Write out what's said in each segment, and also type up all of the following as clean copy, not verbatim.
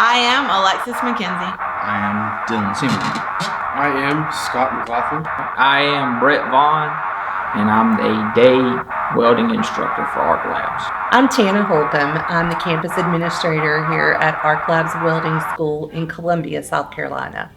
I am Alexis McKenzie. I am Dylan Seaman. I am Scott McLaughlin. I am Brett Vaughn, and I'm a day welding instructor for Arclabs. I'm Tana Holcomb. I'm the campus administrator here at Arclabs Welding School in Columbia, South Carolina.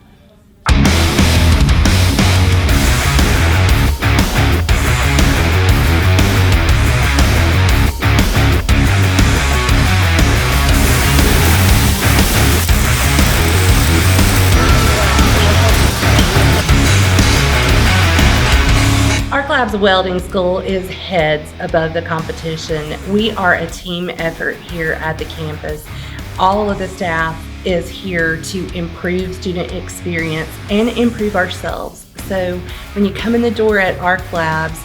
Arclabs Welding School is heads above the competition. We are a team effort here at the campus. All of the staff is here to improve student experience and improve ourselves. So when you come in the door at Arclabs,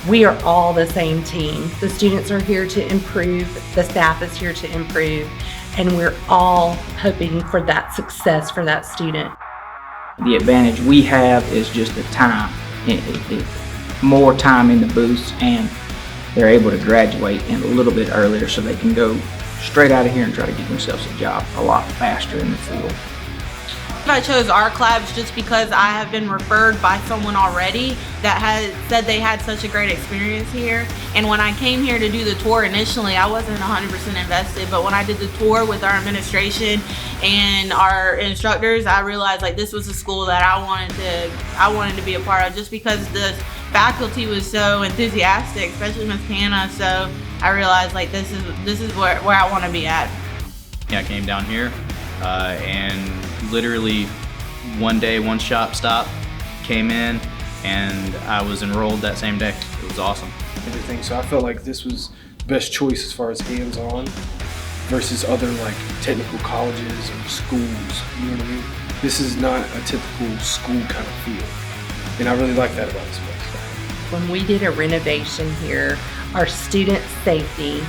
we are all the same team. The students are here to improve, the staff is here to improve, and we're all hoping for that success for that student. The advantage we have is just the time. More time in the booths, and they're able to graduate in a little bit earlier so they can go straight out of here and try to get themselves a job a lot faster in the field. I chose Arclabs just because I have been referred by someone already that had said they had such a great experience here. And when I came here to do the tour initially, I wasn't 100% invested, but when I did the tour with our administration and our instructors, I realized like this was a school that I wanted to be a part of, just because the faculty was so enthusiastic, especially Miss Hannah. So I realized like this is where I want to be at. Yeah, I came down here and literally one day, one shop stop, came in, and I was enrolled that same day. It was awesome. Everything. So I felt like this was the best choice as far as hands-on versus other like technical colleges or schools. You know what I mean? This is not a typical school kind of feel, and I really like that about this place. When we did a renovation here, our student safety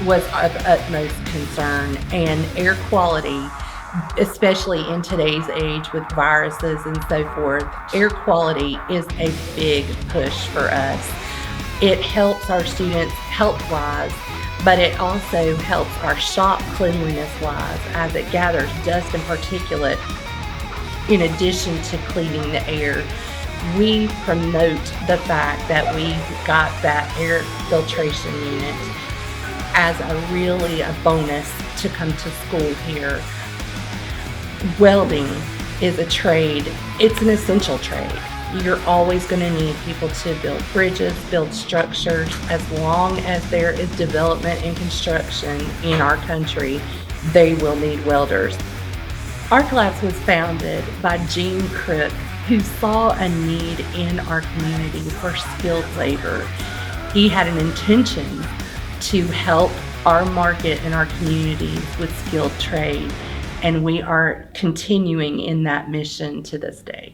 was of utmost concern, and air quality, especially in today's age with viruses and so forth, air quality is a big push for us. It helps our students health-wise, but it also helps our shop cleanliness-wise as it gathers dust and particulate in addition to cleaning the air. We promote the fact that we got that air filtration unit as a bonus to come to school here. Welding is a trade. It's an essential trade. You're always going to need people to build bridges, build structures. As long as there is development and construction in our country, they will need welders. Arclabs was founded by Gene Crook, who saw a need in our community for skilled labor. He had an intention to help our market and our communities with skilled trade, and we are continuing in that mission to this day.